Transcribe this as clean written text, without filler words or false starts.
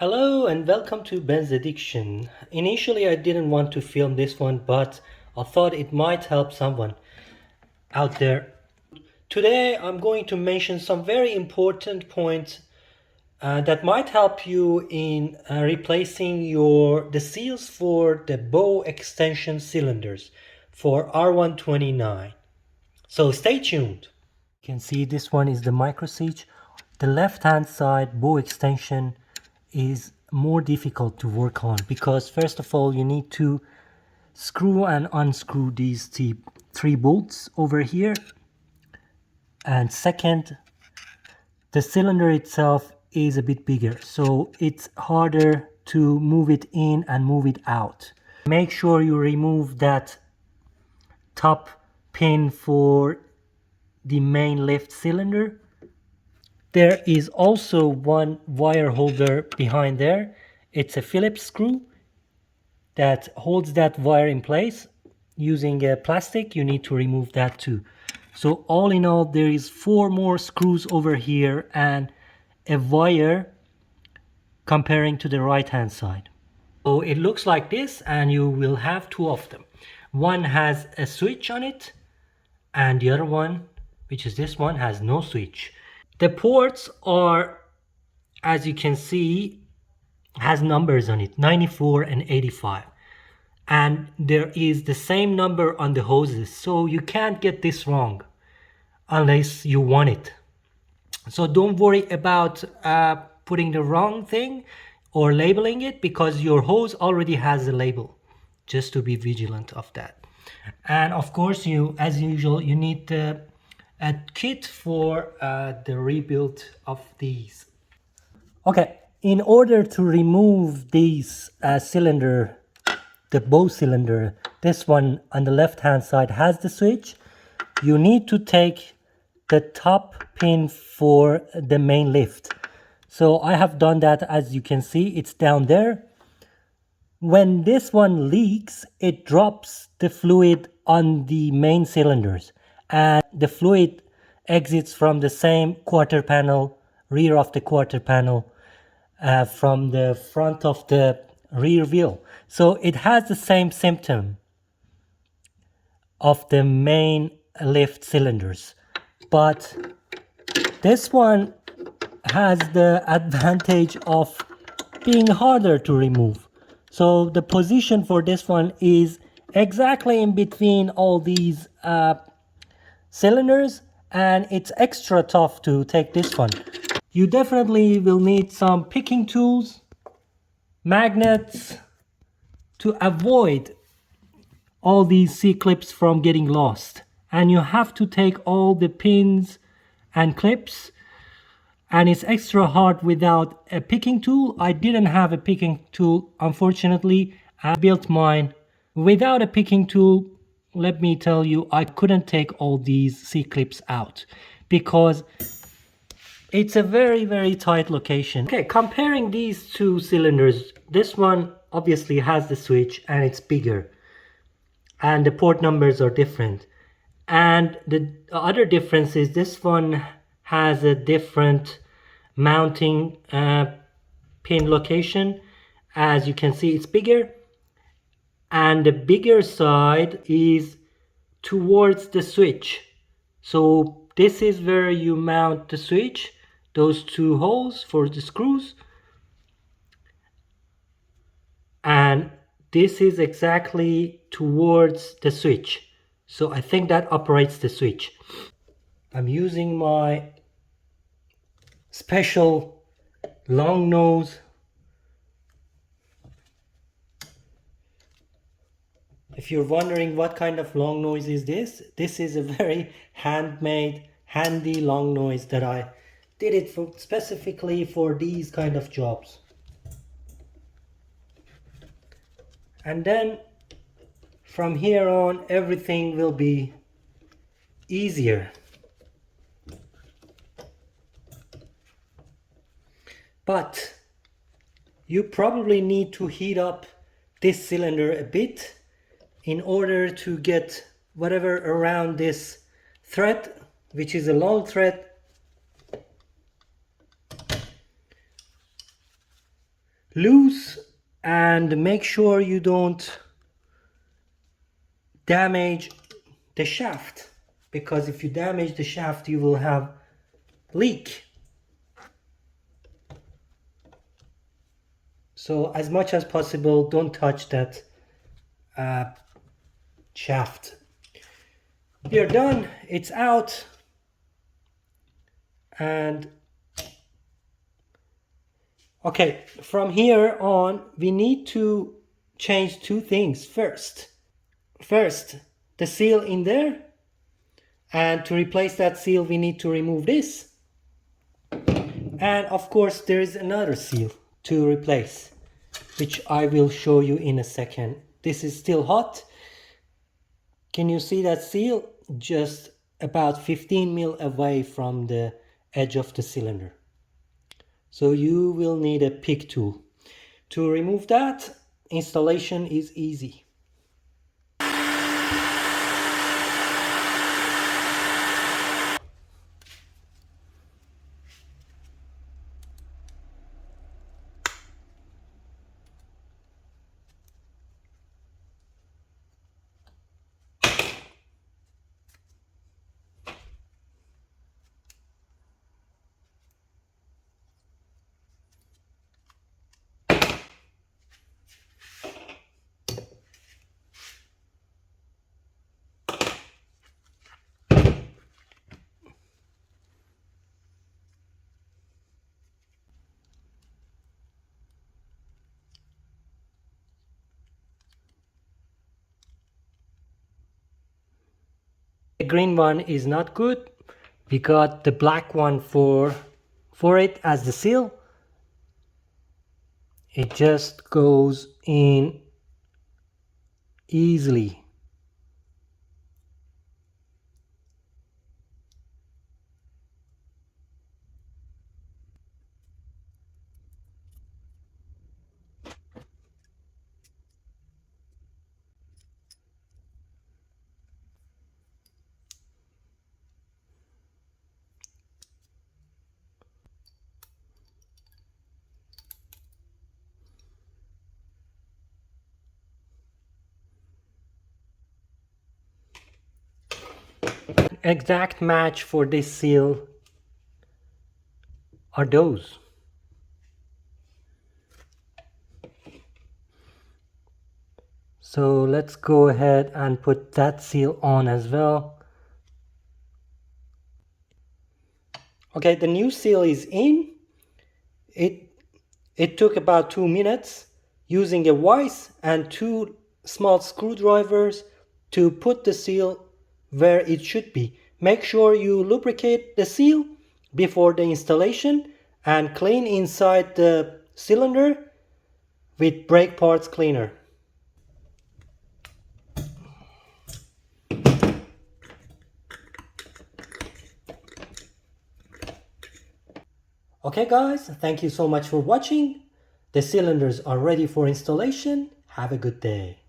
Hello and welcome to Benz Addiction. Initially I didn't want to film this one, but I thought it might help someone out there. Today I'm going to mention some very important points that might help you in replacing the seals for the bow extension cylinders for R129. So stay tuned. You can see this one is the micro-switch. The left hand side bow extension is more difficult to work on because first of all you need to screw and unscrew these three bolts over here, and second, the cylinder itself is a bit bigger, so it's harder to move it in and move it out. Make sure you remove that top pin for the main lift cylinder. There is also one wire holder behind there. It's a Phillips screw that holds that wire in place. Using a plastic, you need to remove that too. So all in all, there is 4 more screws over here and a wire comparing to the right hand side. So it looks like this, and you will have 2 of them. One has a switch on it and the other one, which is this one, has no switch. The ports are, as you can see, has numbers on it, 94 and 85. And there is the same number on the hoses, so you can't get this wrong unless you want it. So don't worry about putting the wrong thing or labeling it, because your hose already has a label, just to be vigilant of that. And of course, you, as usual, you need a kit for the rebuild of these. Okay, in order to remove these cylinder, the bow cylinder, this one on the left hand side has the switch. You need to take the top pin for the main lift. So I have done that. As you can see, it's down there. When this one leaks, it drops the fluid on the main cylinders, and the fluid exits from the same quarter panel, rear of the quarter panel, from the front of the rear wheel. So it has the same symptom of the main lift cylinders, but this one has the advantage of being harder to remove. So the position for this one is exactly in between all these cylinders, and it's extra tough to take this one. You definitely will need some picking tools, magnets, to avoid all these C-clips from getting lost. And you have to take all the pins and clips, and it's extra hard without a picking tool. I didn't have a picking tool, unfortunately. I built mine without a picking tool. Let me tell you, I couldn't take all these C-clips out because it's a very tight location. Okay, comparing these two cylinders, this one obviously has the switch and it's bigger, and the port numbers are different. And the other difference is this one has a different mounting pin location. As you can see, it's bigger, and the bigger side is towards the switch. So this is where you mount the switch, those 2 holes for the screws, and this is exactly towards the switch. So I think that operates the switch. I'm using my special long nose. If you're wondering what kind of long nose is this is a very handmade, handy long nose that I did it specifically for these kind of jobs. And then from here on, everything will be easier. But you probably need to heat up this cylinder a bit in order to get whatever around this thread, which is a long thread. loose, and make sure you don't damage the shaft, because if you damage the shaft you will have leak. So as much as possible, don't touch that shaft. We are done, it's out. And okay, from here on we need to change two things. First, the seal in there, and to replace that seal we need to remove this. And of course there is another seal to replace, which I will show you in a second. This is still hot. Can you see that seal? Just about 15 mil away from the edge of the cylinder. So you will need a pick tool. To remove that, installation is easy. The green one is not good. We got the black one for it as the seal. It just goes in easily. Exact match for this seal are those. So let's go ahead and put that seal on as well. Okay, the new seal is in. It took about 2 minutes using a vise and 2 small screwdrivers to put the seal where it should be. Make sure you lubricate the seal before the installation and clean inside the cylinder with brake parts cleaner. Okay guys, thank you so much for watching. The cylinders are ready for installation. Have a good day.